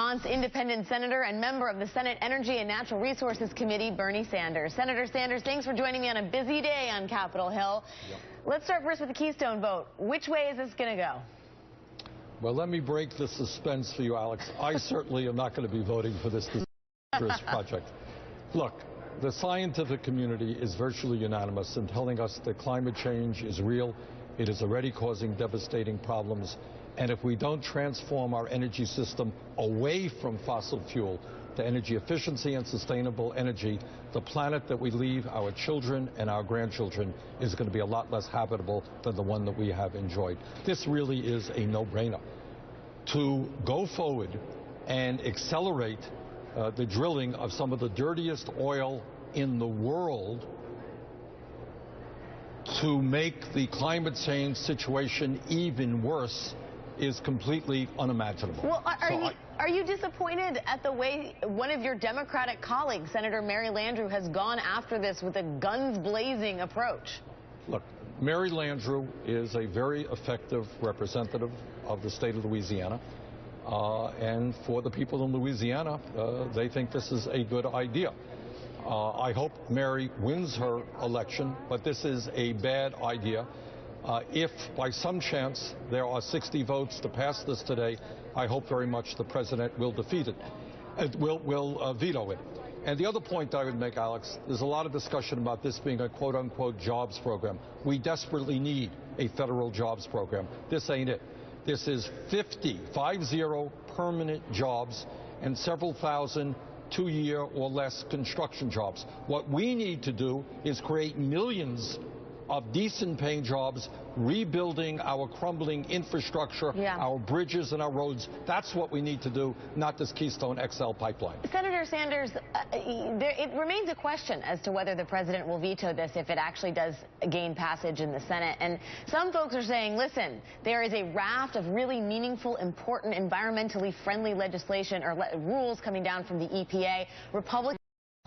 Vermont's independent senator and member of the Senate Energy and Natural Resources Committee, Bernie Sanders. Senator Sanders, thanks for joining me on a busy day on Capitol Hill. Yep. Let's start first with the Keystone vote. Which way is this going to go? Well, let me break the suspense for you, Alex. I certainly am not going to be voting for this disastrous project. Look, the scientific community is virtually unanimous in telling us that climate change is real. It is already causing devastating problems. And if we don't transform our energy system away from fossil fuel to energy efficiency and sustainable energy, the planet that we leave our children and our grandchildren is going to be a lot less habitable than the one that we have enjoyed. This really is a no-brainer. To go forward and accelerate the drilling of some of the dirtiest oil in the world to make the climate change situation even worse is completely unimaginable. Well, are you disappointed at the way one of your Democratic colleagues, Senator Mary Landrieu, has gone after this with a guns-blazing approach? Look, Mary Landrieu is a very effective representative of the state of Louisiana. And for the people in Louisiana, they think this is a good idea. I hope Mary wins her election, but this is a bad idea. If by some chance there are 60 votes to pass this today, I hope very much the president will defeat it, will veto it. And the other point I would make, Alex, there's a lot of discussion about this being a quote-unquote jobs program. We desperately need a federal jobs program. This ain't it. This is 50 permanent jobs and several thousand two-year or less construction jobs. What we need to do is create millions of decent-paying jobs, rebuilding our crumbling infrastructure, our bridges and our roads. That's what we need to do, not this Keystone XL pipeline. Senator Sanders, it remains a question as to whether the president will veto this if it actually does gain passage in the Senate. And some folks are saying, listen, there is a raft of really meaningful, important, environmentally friendly legislation or rules coming down from the EPA. Republicans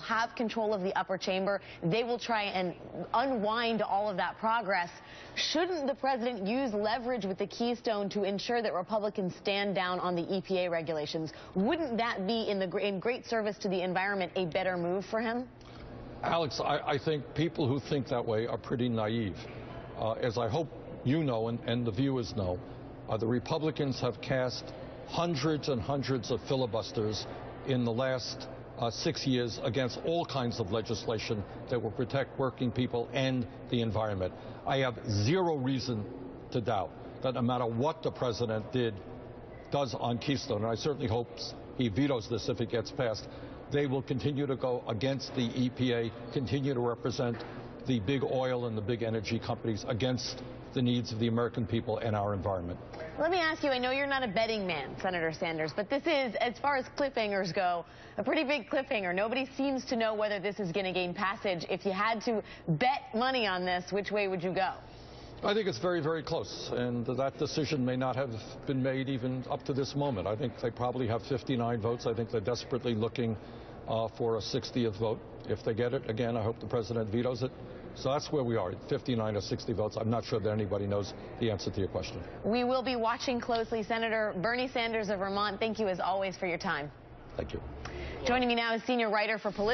have control of the upper chamber. They will try and unwind all of that progress. Shouldn't the president use leverage with the Keystone to ensure that Republicans stand down on the EPA regulations? Wouldn't that be in great service to the environment a better move for him? Alex, I think people who think that way are pretty naive. As I hope you know and the viewers know, the Republicans have cast hundreds and hundreds of filibusters in the last 6 years against all kinds of legislation that will protect working people and the environment. I have zero reason to doubt that no matter what the president does on Keystone, and I certainly hope he vetoes this if it gets passed, they will continue to go against the EPA, continue to represent the big oil and the big energy companies against the needs of the American people and our environment. Let me ask you, I know you're not a betting man, Senator Sanders, but this is, as far as cliffhangers go, a pretty big cliffhanger. Nobody seems to know whether this is going to gain passage. If you had to bet money on this, which way would you go? I think it's very, very close, and that decision may not have been made even up to this moment. I think they probably have 59 votes. I think they're desperately looking for a 60th vote. If they get it, again, I hope the president vetoes it. So that's where we are, 59 or 60 votes. I'm not sure that anybody knows the answer to your question. We will be watching closely. Senator Bernie Sanders of Vermont, thank you as always for your time. Thank you. Joining me now is senior writer for political